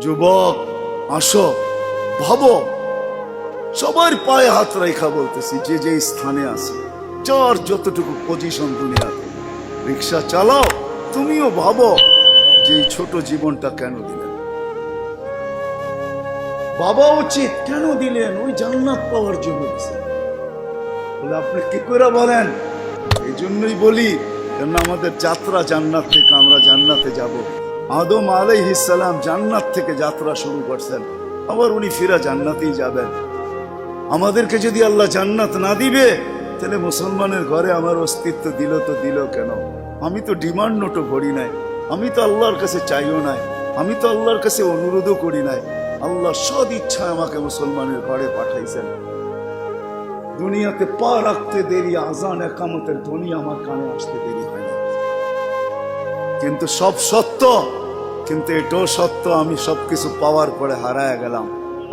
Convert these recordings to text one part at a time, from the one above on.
যুবক আসো, ভাবো, সবার পায়ে হাত রেখা বলতেছি, যে যে স্থানে আছে, যার যতটুকু পজিশন দুনিয়াতে, রিক্সা চালাও, তুমিও ভাবো যে এই ছোট জীবনটা কেন দিলেন। বাবা উচিত কেন দিলেন? ওই জান্নাত পাওয়ার জন্য দিলেন। বলে আপনি কি করে বলেন? এই জন্যই বলি, কেন আমাদের যাত্রা জান্নাত থেকে, আমরা জান্নাতে যাব। আদম আলাইহিস সালাম জান্নাত থেকে যাত্রা শুরু করছেন, আবার উনি ফিরা জান্নাতেই যাবেন। আমাদেরকে যদি আল্লাহ জান্নাত না দিবে, তাহলে মুসলমানের ঘরে আমার অস্তিত্ব দিল তো দিল কেন? আমি তো ডিমান্ড নোটও করি নাই, আমি তো আল্লাহর কাছে চাইও নাই, আমি তো আল্লাহর কাছে অনুরোধও করি নাই। আল্লাহ সদ ইচ্ছায় আমাকে মুসলমানের ঘরে পাঠাইছেন। দুনিয়াতে পা রাখতে দেরি, আজান একামতের ধ্বনি আমার কানে আসতে দেরি হয় না। কিন্তু সব সত্য, কিন্তু এটাও সত্য আমি সবকিছু পাওয়ার পরে হারায় গেলাম,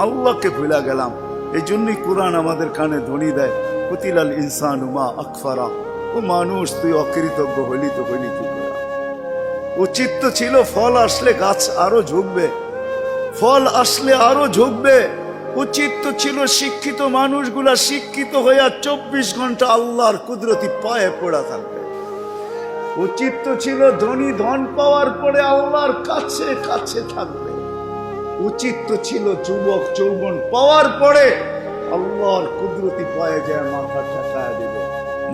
আল্লাহকে ভুলে গেলাম। এই জন্যই কোরআন আমাদের কানে ধ্বনি দেয়, কুতিলাল ইনসানু মা আকফারা। ও মানুষ, তুই অকৃতজ্ঞ হইলি তো হইলি কি করে? উচিত তো ছিল ফল আসলে গাছ আরো ঝুঁকবে, ফল আসলে আরো ঝুঁকবে। উচিত তো ছিল শিক্ষিত মানুষগুলা শিক্ষিত হইয়া 24 ঘন্টা আল্লাহর কুদরতি পায়ে পড়া থাকবে। উচিত তো ছিল ধনী ধন পাওয়ার পরে আল্লাহর কাছে কাছে থাকবে। উচিত তো ছিল যুবক যৌবন পাওয়ার পরে আল্লাহর কুদরতি পায়ে যায় মাথা ঠেকায় দিবে,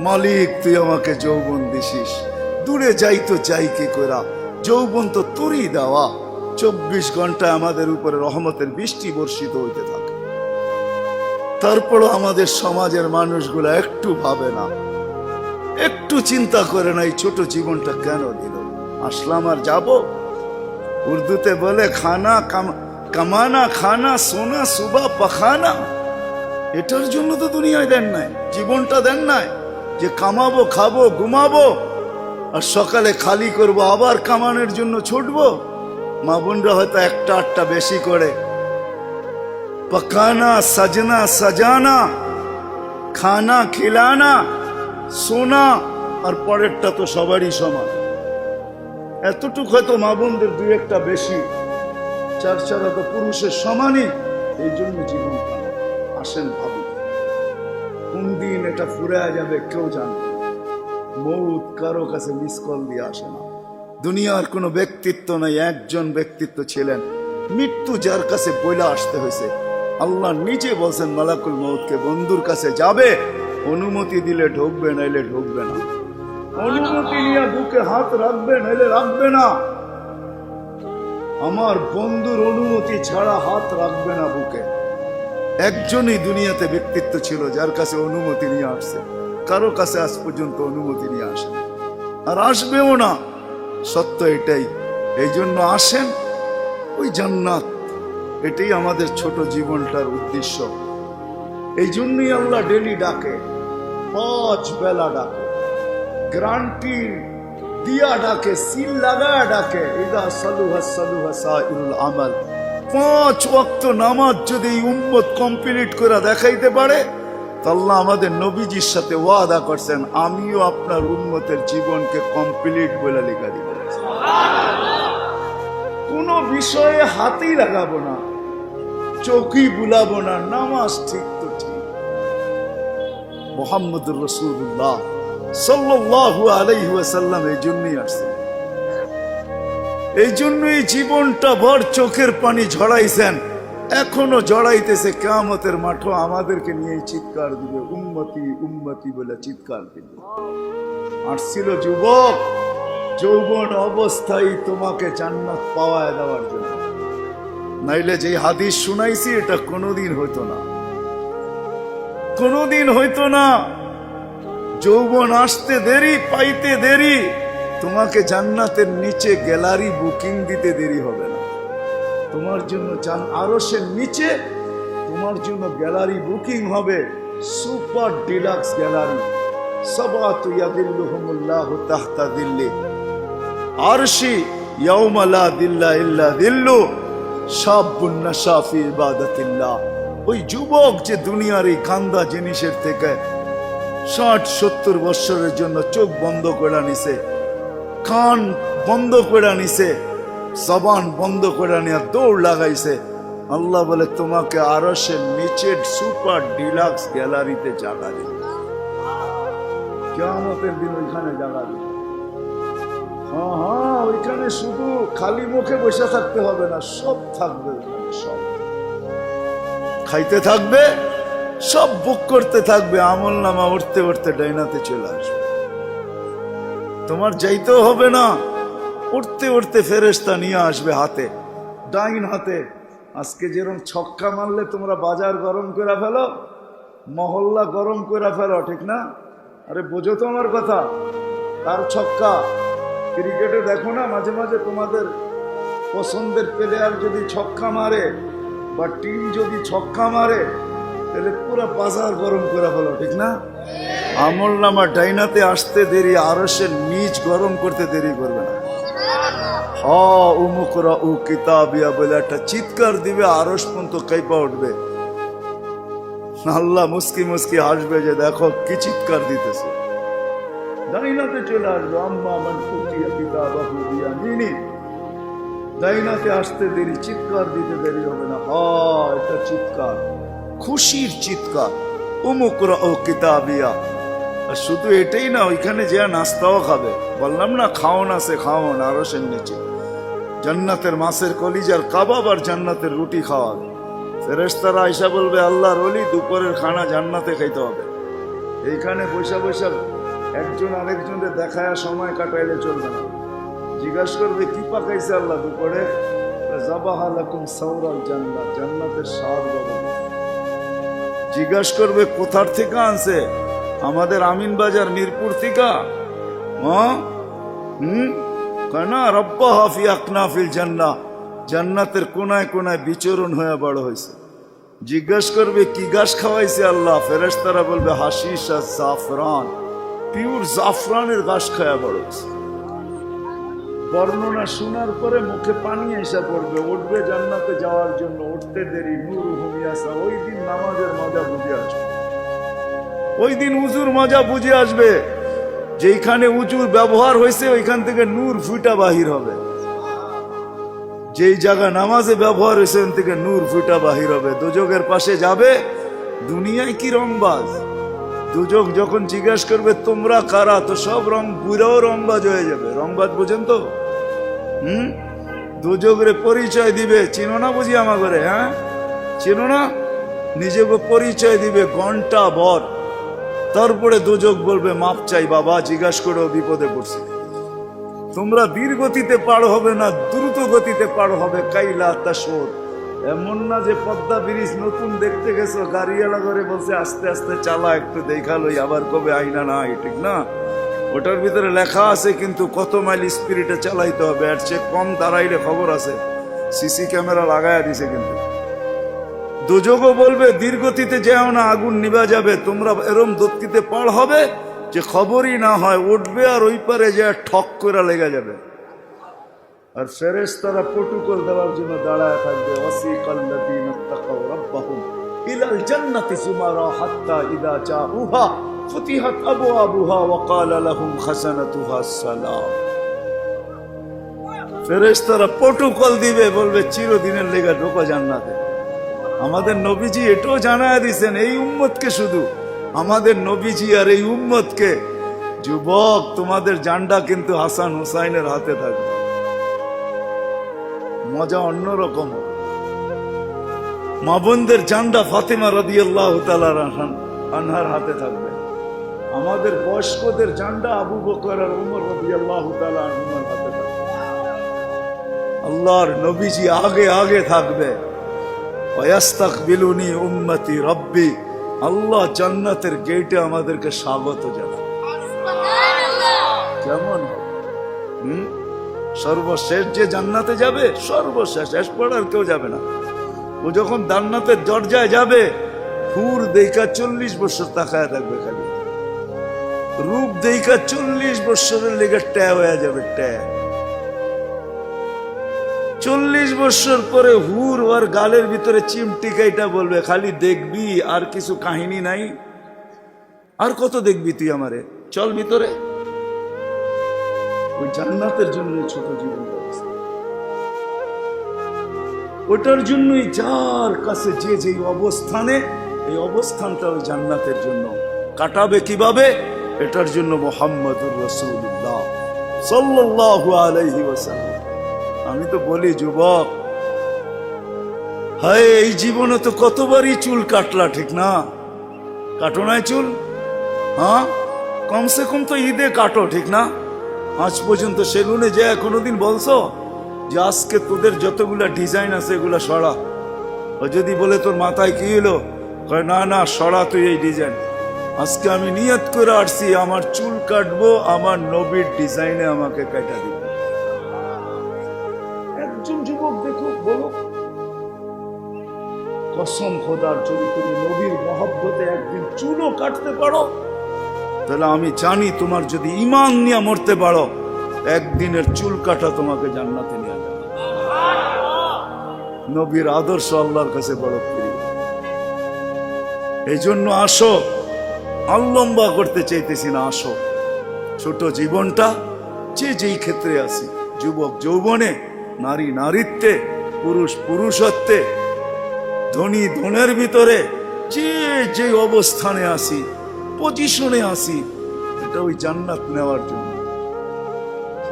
মালিক তুই আমাকে যৌবন দিছিস, দূরে যাই তো যাই কি করা, যৌবন তো তোরই দেওয়া। 24 ঘন্টা আমাদের উপরে রহমতের বৃষ্টি বর্ষিত হইতে থাকে। তারপরও আমাদের সমাজের মানুষগুলা একটু ভাবে না, একটু চিন্তা করে না এই ছোট জীবনটা কেন দিল। আসলাম আর যাব। উর্দুতে বলে খানা কামানা খানা সোনা সুবা পাখানা। এটার জন্য তো দুনিয়ায় দেন নাই, জীবনটা দেন নাই যে কামাবো, খাবো, ঘুমাবো, আর সকালে খালি করব, আবার কামানোর জন্য ছুটবো। মা বোনরা হয়তো একটা আটটা বেশি করে, পকানা সাজনা সাজানা, খানা খিলানা, সোনা, আর পরেরটা তো সবারই সমান। এতটুক হয়তো মা বোনদের দুই একটা বেশি, চার চারা তো পুরুষের সমানই। এই জন্য জীবন আসেন ভাবি, কোন দিন এটা ফুরায় যাবে কেউ জানবে না। মৌত কারো কাছে মিস কল দিয়ে আসে না। দুনিয়ার কোনো ব্যক্তিত্ব নাই, একজন ব্যক্তিত্ব ছিলেন, মৃত্যু যার কাছে বইলা আসতে হয়েছে। আল্লাহ নিজে বলছেন মালাকুল মউতকে, বন্ধুর কাছে যাবে, অনুমতি দিলে ঢুকবে, নাইলে ঢুকবে না। অনুমতি নিয়ে বুকে হাত রাখবে, নাইলে রাখবে না। আমার বন্ধুর অনুমতি ছাড়া হাত রাখবে না বুকে। একজনই দুনিয়াতে ব্যক্তিত্ব ছিল যার কাছে অনুমতি নিয়ে আসছে, কারো কাছে আজ পর্যন্ত অনুমতি নিয়ে আসে আর আসবেও না। সত্য এটাই। এই জন্য আসেন, ওই জান্নাত, এটাই আমাদের ছোট জীবনটার উদ্দেশ্য। এই জন্যই আল্লাহ ডেলি ডাকে, 5 বেলা ডাকে, গ্যারান্টি দিয়া ডাকে, সিল লাগায় ডাকে। ইদা সালুহা সালুহা সাইরুল আমাল। 5 ওয়াক্ত নামাজ যদি এই উম্মত কমপ্লিট করে দেখাইতে পারে, তো আল্লাহ আমাদের নবীজির সাথে ওয়াদা করছেন, আমিও আপনার উম্মতের জীবনকে কমপ্লিট বলে লিখা দিব। কোন বিষয়ে হাতই লাগাবো না, চোখই বুলাবো না, নামাজ ঠিক তো ঠিক। মুহাম্মদুর রাসূলুল্লাহ সাল্লাল্লাহু আলাইহি ওয়াসাল্লাম এই জন্যই আসছেন, এই জন্যই জীবনটা ভর চোখের পানি ঝরাইছেন, এখনো জড়াইতেছে। কিয়ামতের মাঠে আমাদেরকে নিয়ে চিৎকার দিবে, উম্মতি উম্মতি বলে চিৎকার দিবে। আসছিল যুবক যৌবন অবস্থায় তোমাকে জান্নাত পাওয়ায় দেওয়ার জন্য, নাইলে যে হাদিস শুনাইছি এটা কোনোদিন হইতো না, কোনোদিন হইতো না। যৌবন আসতে দেরি, পাইতে দেরি, তোমাকে জান্নাতের নিচে গ্যালারি বুকিং দিতে দেরি হবে না। তোমার জন্য আরশের নিচে তোমার জন্য গ্যালারি বুকিং হবে, সুপার ডিলাক্স গ্যালারি। সাবাতু ইয়াদিল্লুহুমুল্লাহু তাহতা দিল্লি আরশি ইয়াউমা লা দিল্লা ইল্লা দিল্লু শাবুন নাশা ফি ইবাদাতিল্লাহ। ওই যুবক যে দুনিয়ার এই গান্দা জিনিসের থেকে 60-70 বছরের জন্য চোখ বন্ধ করে নিছে, কান বন্ধ করে নিছে, জবান বন্ধ করে নিয়ে দৌড় লাগাইছে। আল্লাহ বলে তোমাকে আরশের নিচের সুপার ডিলাক্স গ্যালারিতে জায়গা দিবে, কিয়ামতের দিন ওইখানে জায়গা দিবে। হ্যাঁ হ্যাঁ, ওইখানে শুধু খালি মুখে বসে থাকতে হবে না, সব থাকবে ওইখানে, সব খাইতে থাকবে, সব বুক করতে থাকবে। আমল নামা উঠতে উঠতে ডাইনাতে চলে আসবে, তোমার যাইতেও হবে না, উঠতে উঠতে ফেরেশতা নিয়ে আসবে হাতে, ডাইন হাতে। আজকে যেরকম ছক্কা মারলে তোমরা বাজার গরম করে ফেলো, মহল্লা গরম করে ফেলো, ঠিক না? আরে বোঝো তো আমার কথা। তার ছক্কা ক্রিকেটে দেখো না, মাঝে মাঝে তোমাদের পছন্দের প্লেয়ার যদি ছক্কা মারে বা টিম যদি ছক্কা মারে, তাহলে পুরো বাজার গরম করে ফেলো, ঠিক না? আমল নামা ডাইনাতে আসতে দেরি, আরশের নিচ গরম করতে দেরি করবে না। উমুকরা উ কিতাবিয়া বলে একটা চিৎকার দিবে, আরশ পর্যন্ত কাইপা উঠবে। আল্লাহ মুস্কি মুস্কি হাসবে যে দেখো কি চিৎকার দিতেছে। ডাইনাতে চলে আসবে, আম্মা মান উতিয়া কিতাবাহু বিয়ামিনি। ডাইনাতে আসতে দেরি, চিৎকার দিতে দেরি হবে না। এটা চিৎকার, খুশির চিৎকার। উমুকরা ও কিতাবিয়া। আর শুধু এটাই না, ওইখানে যে নাস্তাও খাবে। বললাম না খাওন আছে, খাওন আরশের নিচে। জান্নাতের মাছের কলিজার কাবাব আর জান্নাতের রুটি খাওয়াবে। ফেরেশতারা আয়েশা বলবে আল্লাহর ওলি দুপুরের খানা জান্নাতে খাইতে হবে। এইখানে বৈশা বৈশা একজন আরেকজনের দেখায় সময় কাটাইলে চলবে না। জিজ্ঞাসা করবে কি পাকাইছে আল্লাহ দুপুরে? যাবাহা লাকুম সাওরাল জান্নাত, জান্নাতের স্বাদ পাবে। জিজ্ঞাসা করবে কোথার থেকে আনছে? আমাদের আমিন বাজার মিরপুর থেকে। কেনা রব্বা হাফি আকনাফিল জান্নাহ, জান্নাতের কোনায় কোনায় বিচরণ হয়ে বড় হয়েছে। জিজ্ঞাসা করবে কি গাছ খাওয়াইছে আল্লাহ? ফেরেশতারা বলবে হাশিশ আর জাফরান, পিওর জাফরানের গাছ খাওয়া বড় হয়েছে। বর্ণনা শোনার পরে মুখে পানি এসে পড়বে, উঠবে জান্নাতে যাওয়ার জন্য। উঠতে দেরি, নূর হুমিয়াসা। ওই দিন নামাজের মজা বুঝে আসবে, ওই দিন উজুর মজা বুঝে আসবে। যেখানে উজুর ব্যবহার হয়েছে ওইখান থেকে নূর ফুটা বাহির হবে। যেই জায়গা নামাজে ব্যবহার হয়েছে ওখান থেকে নূর ফুটা বাহির হবে। দুজকের পাশে যাবে, দুনিয়ায় কি রংবাজ। দুজক যখন জিজ্ঞাসা করবে তোমরা কারা, তো সব রং বুড়াও রংবাজ হয়ে যাবে। রংবাজ বুঝেন তো? দুজকের পরিচয় দিবে, চিনো না বুঝি আমার ঘরে? হ্যাঁ চিনো না? নিজেকে পরিচয় দিবে ঘন্টা ভর। তারপরে দুজক বলবে মাপ চাই বাবা, জিজ্ঞাসা করেও বিপদে পড়ছি। তোমরা ধীর গতিতে পার হবে না, দ্রুত গতিতে পার হবে। কাইলা তাসর, এমন না যে পদ্মা ব্রিজ নতুন দেখতে গেছো, গাড়িওয়ালা করে বলছে আস্তে আস্তে চালা, একটু দেখালোই, আবার কবে আইনা নাই, ঠিক না? ওটার ভিতরে লেখা আছে কিন্তু কত মাইল স্পিরিটে চালাইতে হবে। এর চেয়ে কম দাঁড়াইলে খবর আছে, সিসি ক্যামেরা লাগাইয়া দিছে। কিন্তু দুজকও বলবে দীর্ঘতিতে যেও না, আগুন নিভা যাবে। তোমরা এরম গতিতে পার হবে যে খবরই না হয়, উঠবে আর ওই পারে যে ঠক করে লেগে যাবে। আর ফেরেশতারা প্রটোকল দেওয়ার জন্য দাঁড়ায় থাকবে। ওয়াসিকাল্লাযীনা তাকাউ রাব্বাহুম ইলাল জান্নাতি যুমারা হাত্তা ইযা জাউহা ফুতিহাত আবওয়াবুহা ওয়া ক্বালা লাহুম খাযানাতুহা আসসালাম। ফেরেশতারা প্রটোকল দিবে, বলবে চিরদিনের লেগে ঢোকো জান্নাতে। আমাদের নবীজি এটাও জানায় দিয়েছেন এই উম্মতকে, শুধু আমাদের নবীজি আর এই উম্মতকে, যুবক তোমাদের জান্ডা কিন্তু হাসান হুসাইনের হাতে থাকবে। মজা অন্যরকম। মা বোনদের জান্ডা ফাতেমা রাদিয়াল্লাহু তাআলা আনহার হাতে থাকবে। আমাদের বয়স্কদের জান্ডা আবু বকর আর উমর রাদিয়াল্লাহু তাআলা আনহুর হাতে থাকবে। আল্লাহর নবীজি আগে আগে থাকবে। ওয়াস্তাকবিলুনি উম্মতি রব্বি, আল্লাহ জান্নাতের গেটে আমাদেরকে স্বাগত জানায়। কেমন সর্বশেষ যে জান্নাতে যাবে, সর্বশেষ, শেষ পড়ার কেউ যাবে না। ও যখন জান্নাতের দরজায় যাবে, হুর দেখা 40 বছর তাকায় থাকবে, খালি রূপ দেখা 40 বছরের লেগে ট্যা হয়ে যাবে। ট্যা 40 বছর পরে হুর ওর গালের ভিতরে চিমটি কাইটা বলবে খালি দেখবি, আর কিছু কাহিনী নাই, আর কত দেখবি তুই আমারে, চল ভিতরে। ওই জান্নাতের জন্য ছোট জীবন ব্যবস্থা। ওটার জন্যই যার কাছে যে যে অবস্থানে, এই অবস্থানটা ওই জান্নাতের জন্য কাটাবে কিভাবে, এটার জন্য মুহাম্মদুর রাসূলুল্লাহ সাল্লাল্লাহু আলাইহি ওয়াসাল্লাম। আমি তো বলি যুবক, হায় এই জীবনে তো কতবারই চুল কাটলা, ঠিক না? কাটো নাই চুল? হ্যাঁ, কমসে কম তো ঈদে কাটো, ঠিক না? আজ পর্যন্ত সেলুনে যে কোনোদিন বলছো যে আজকে তোদের যতগুলা ডিজাইন আছে এগুলা সরা? ও যদি বলে তোর মাথায় কি হলো, কয় না না সরা তুই এই ডিজাইন। আজকে আমি নিয়ত করে আসছি আমার চুল কাটবো আমার নবীর ডিজাইনে আমাকে কাটা দিব। একজন যুবক দেখো, বলো কসম খোদার, যদি তুমি নবীর মহব্বতে একদিন চুলও কাটতে পারো, তাহলে আমি জানি তোমার যদি ঈমান নিয়ে মরতে পারো, একদিনের চুল কাটা তোমাকে জান্নাতে নিয়ে যাবে। নবীর আদর্শ আল্লাহর কাছে বড় প্রিয়। এই জন্য আসো, লম্বা করতে চাইতেছি না, আসো ছোট জীবনটা যে যেই ক্ষেত্রে আছি, যুবক যৌবনে, নারী নারীত্বে, পুরুষ পুরুষত্বে, ধনী ধনের ভিতরে যে যে অবস্থানে আছি, পজিশনে আছি, এটা ওই জান্নাত নেওয়ার জন্য।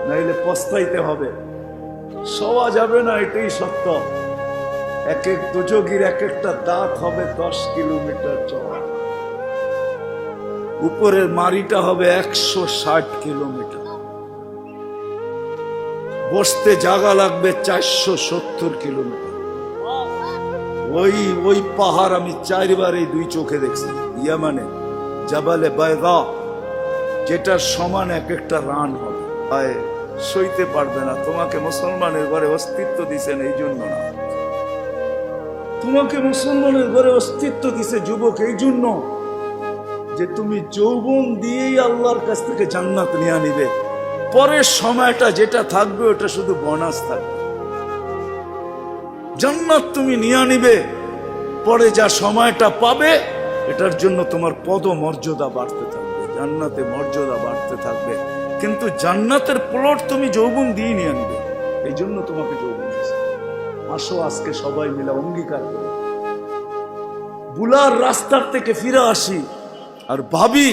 নাইলে পস্তাইতে হবে, সওয়া যাবে না, এটাই সত্য। এক এক দুযোগীর এক একটা দাঁত হবে 10 কিলোমিটার চওড়া, উপরের মারিটা হবে 160 কিলোমিটার, বসতে জায়গা লাগবে 470 কিলোমিটার। ওই পাহাড় আমি 4 বার এই 2 চোখে দেখছি, ইয়ামানে জাবালে বায়দা, যেটার সমান এক একটা রান হবে। সইতে পারবে না। তোমাকে মুসলমানের ঘরে অস্তিত্ব দিছেন এই জন্য না, তোমাকে মুসলমানের ঘরে অস্তিত্ব দিছে যুবক এই জন্য যে তুমি যৌবন দিয়েই আল্লাহর কাছ থেকে জান্নাত নিয়ে নিবে। পরের সময়টা যেটা থাকবে ওটা শুধু বোনাস থাকবে। জান্নাত তুমি নিয়ে নিবে, পরে যা সময়টা পাবে এটার জন্য তোমার পদ মর্যাদা বাড়তে থাকবে, জান্নাতে মর্যাদা বাড়তে থাকবে। কিন্তু জান্নাতের প্লট তুমি যৌবন দিয়ে নিয়ে আনবে, এই জন্য তোমাকে যৌবন দিয়েছে। আসো আজকে সবাই মিলে অঙ্গীকার করে বুলার রাস্তার থেকে ফিরে আসি আর ভাবি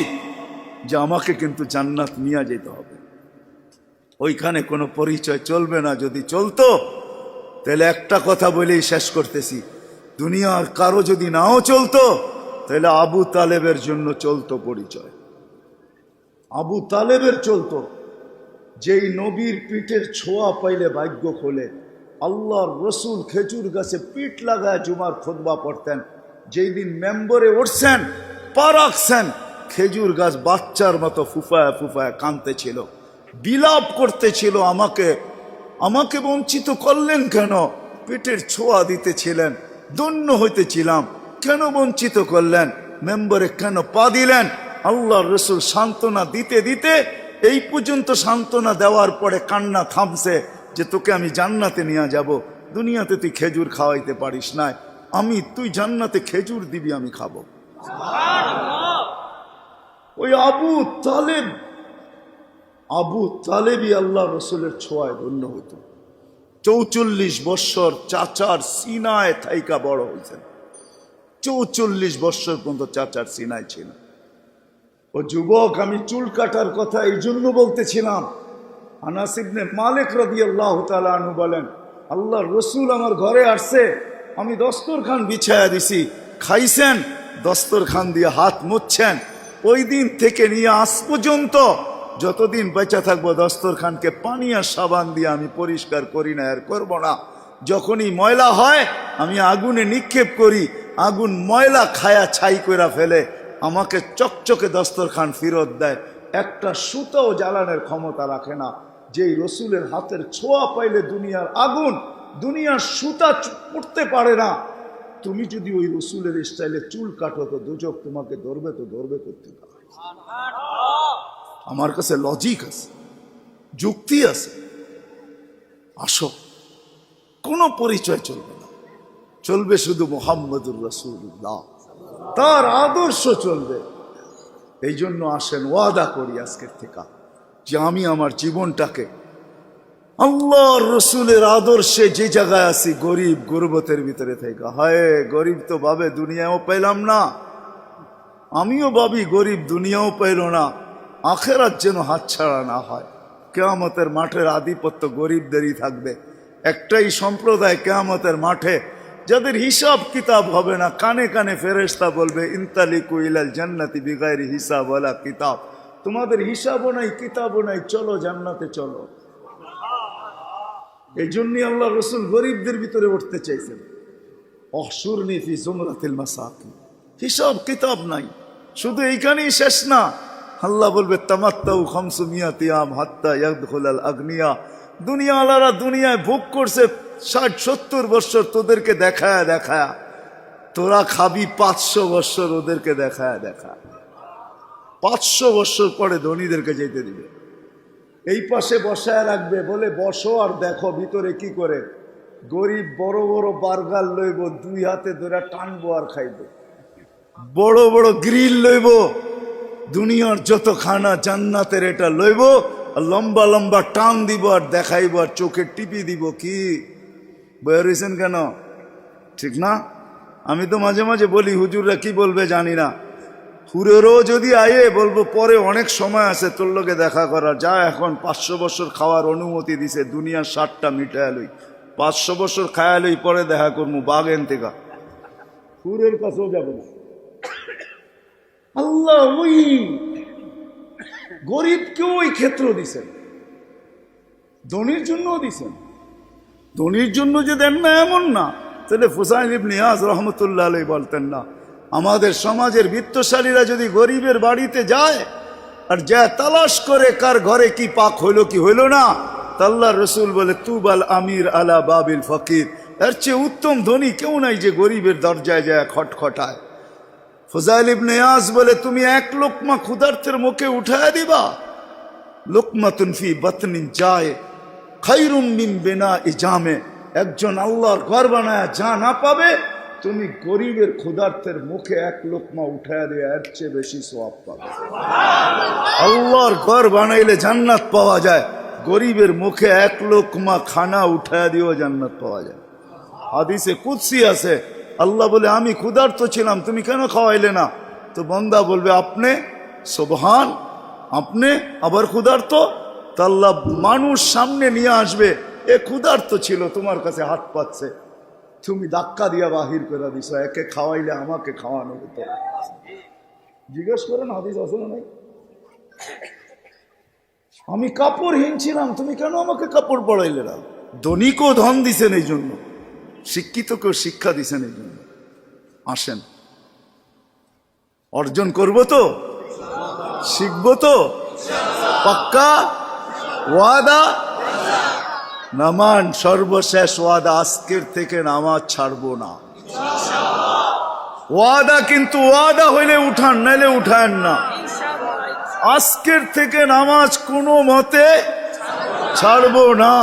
যে আমাকে কিন্তু জান্নাত নিয়ে যেতে হবে। ওইখানে কোনো পরিচয় চলবে না। যদি চলতো তাহলে একটা কথা বলেই শেষ করতেছি, দুনিয়ার কারো যদি নাও চলতো তাহলে আবু তালেবের জন্য চলতো পরিচয়। আবু তালেবের চলতো, যেই নবীর পিঠের ছোঁয়া পাইলে ভাগ্য খোলে। আল্লাহর রসুল খেজুর গাছে পিঠ লাগায় জুমার খুতবা পড়তেন। যেই দিন মেম্বরে উঠছেন, পা রাখছেন, খেজুর গাছ বাচ্চার মতো ফুফায় ফুফায় কাঁদতেছিল, বিলাপ করতেছিল, আমাকে বঞ্চিত করলেন কেন? পেটের ছোঁয়া দিতেছিলেন, ধন্য হইতেছিলাম, কেন বঞ্চিত করলেন? মেম্বরে কেন পা দিলেন? আল্লাহর রসুল সান্ত্বনা দিতে দিতে এই পর্যন্ত সান্ত্বনা দেওয়ার পরে কান্না থামছে যে তোকে আমি জান্নাতে নিয়ে যাব। দুনিয়াতে তুই খেজুর খাওয়াইতে পারিস না, তুই জান্নাতে খেজুর দিবি, আমি খাবো। ওই আবু তালেবই আল্লাহ রসুলের ছোঁয়ায় ধন্য হইতো। 44 বৎসর চাচার সিনায় থাইকা বড় হয়েছেন। 44 বৎসর পর্যন্ত চাচার সিনায় ছিল। ও যুবক, আমি চুল কাটার কথা এই জন্য বলতেছিলাম। আনাস ইবনে মালিক রাদিয়াল্লাহু তাআলা আনহু বলেন, আল্লাহর রসুল আমার ঘরে আসছে, আমি দস্তরখান বিছায়া দিছি, খাইছেন, দস্তরখান দিয়ে হাত মুছছেন। ওই দিন থেকে নিয়ে আজ পর্যন্ত যতদিন বেঁচে থাকবো দস্তরখানকে পানি আর সাবান দিয়ে আমি পরিষ্কার করি না, আর করবো না। যখনই ময়লা হয় আমি আগুনে নিক্ষেপ করি, আগুন ময়লা খায়া ছাই করে ফেলে, আমাকে চকচকে দস্তরখান ফেরত দেয়। একটা সুতাও জ্বালানোর ক্ষমতা রাখে না। যেই রসুলের হাতের ছোঁয়া পাইলে দুনিয়ার আগুন, দুনিয়ার সুতা পড়তে পারে না। তুমি যদি ওই রসুলের স্টাইলে চুল কাটো তো দুজক তোমাকে ধরবে, তো ধরবে করতে পারে। আমার কাছে লজিক আছে, যুক্তি আছে। আসো, কোনো পরিচয় চলবে না, চলবে শুধু মুহাম্মদুর রাসূলুল্লাহ, তার আদর্শ চলবে। এই জন্য আসেন ওয়াদা করি আজকের থেকে যে আমি আমার জীবনটাকে আল্লাহর রসুলের আদর্শে যে জায়গায় আছি, গরিব গুরবতের ভিতরে থেকে, হায় গরিব তো ভাবে দুনিয়াও পেলাম না, আমিও ভাবি গরিব দুনিয়াও পেল না, আখেরাত যেন হাতছাড়া না হয়। কিয়ামতের মাঠের আধিপত্য গরিবদেরই থাকবে। একটাই সম্প্রদায় কিয়ামতের মাঠে যাদের হিসাব কিতাব হবে না, কানে কানে ফেরেশতা বলবে ইনতালিকু ইলাল জান্নাতি বিগাইরি হিসাব ওয়ালা কিতাব, তোমাদের হিসাবও নাই কিতাবও নাই, চলো জান্নাতে চলো। এই জন্যই আল্লাহ রসুল গরিবদের ভিতরে উঠতে চাইছেন, অহশুরনি ফি জুমরাতিল মাসাকিন। হিসাব কিতাব নাই, শুধু এইখানেই শেষ না, আল্লাহ বলবে তামাত্তাউ খামসুমিয়াতি আম হাত্তা ইয়াদখুলাল আগনিয়া। দুনিয়াওয়ালারা দুনিয়ায় ভোগ করছে 60-70 বছর, তোদেরকে দেখায় দেখায়, তোরা খাবি 500 বছর ওদেরকে দেখায় দেখায়। 500 বছর পরে ধনীদেরকে যেতে দিবে, এই পাশে বসায় রাখবে, বলে বসো আর দেখো ভিতরে কি করে। গরিব বড় বড় বার্গার লইব, 2 হাতে ধরে টানবো আর খাইব। বড় বড় গ্রিল লইব, দুনিয়ার যত খানা জান্নাতের এটা লইব, আর লম্বা লম্বা টান দিব আর দেখাইব আর চোখে টিপি দিব। কি বেরিয়েছেন কেন? ঠিক না? আমি তো মাঝে মাঝে বলি, হুজুররা কি বলবে জানি না, হুরেরও যদি আয়ে বলবো পরে অনেক সময় আছে তোর লোকে দেখা করার, যা এখন 500 বছর খাওয়ার অনুমতি দিছে, দুনিয়ার 60টা মিটায় লই, 500 বছর খায়া লই, পরে দেখা করবো বাগেন থেকে। হুরের কাছেও যাবে না। আল্লাহ ওই গরিবকেও ওই ক্ষেত্র দিছেন, ধনীর জন্যও দিছেন। ধনীর জন্য যে দেন না এমন না, তাহলে ফুসাইল ইবনে ইয়াজ রহমতুল্লাহ আলাইহি বলতেন না, আমাদের সমাজের বিত্তশালীরা যদি গরিবের বাড়িতে যায় আর যা তালাশ করে কার ঘরে কি পাক হইল কি হইল না, আল্লাহর রসুল বলে তুবাল আমির আলা বাবিল ফকির, এর চেয়ে উত্তম ধনী কেউ নাই যে গরিবের দরজায় যায় খটখটায়। ফুজাইল ইবনে ইয়াজ বলে তুমি 1 লোকমা ক্ষুধার্তের মুখে উঠায় দিবা, লোকমাতুন ফি বাতনিন যায় খায়রুম মিন বিনাই জামে, একজন আল্লাহর ঘর বানায় যা না পাবে, তুমি গরিবের ক্ষুধার্তের মুখে 1 লোকমা উঠায় দিয়ে এর চেয়ে বেশি সওয়াব পাবে। আল্লাহর ঘর বানাইলে জান্নাত পাওয়া যায়, গরিবের মুখে 1 লোকমা খানা উঠায় দিয়েও জান্নাত পাওয়া যায়। হাদিসে কুদসি আছে, আল্লাহ বলে আমি ক্ষুধার্ত ছিলাম, তুমি কেন খাওয়াইলে না? তো বান্দা বলবে আপনি, সুবহান, আপনি আবার ক্ষুধার্ত? তা আল্লাহ মানুষ সামনে নিয়ে আসবে, এ ক্ষুধার্ত ছিল, তোমার কাছে হাত পাচ্ছে, তুমি ধাক্কা দিয়া বাহির করে দিছো, একে খাওয়াইলে আমাকে খাওয়ানো হতো। জিজ্ঞেস করেন হাদিস আছে না নাই? আমি কাপড়হীন ছিলাম, তুমি কেন আমাকে কাপড় পরাইলে না? ধনীকেও ধন দিছেন এই জন্য, শিক্ষিতকেও শিক্ষা দিছেন এই জন্য। আসেন অর্জন করবো তো, শিখবো তো, পাক্কা ওয়াদা? নামান সর্বশেষ ওয়াদা, আজকের থেকে নামাজ ছাড়বো না। ওয়াদা, কিন্তু ওয়াদা হইলে উঠান, নাইলে উঠান না। আজকের থেকে নামাজ কোনো মতে ছাড়বো না।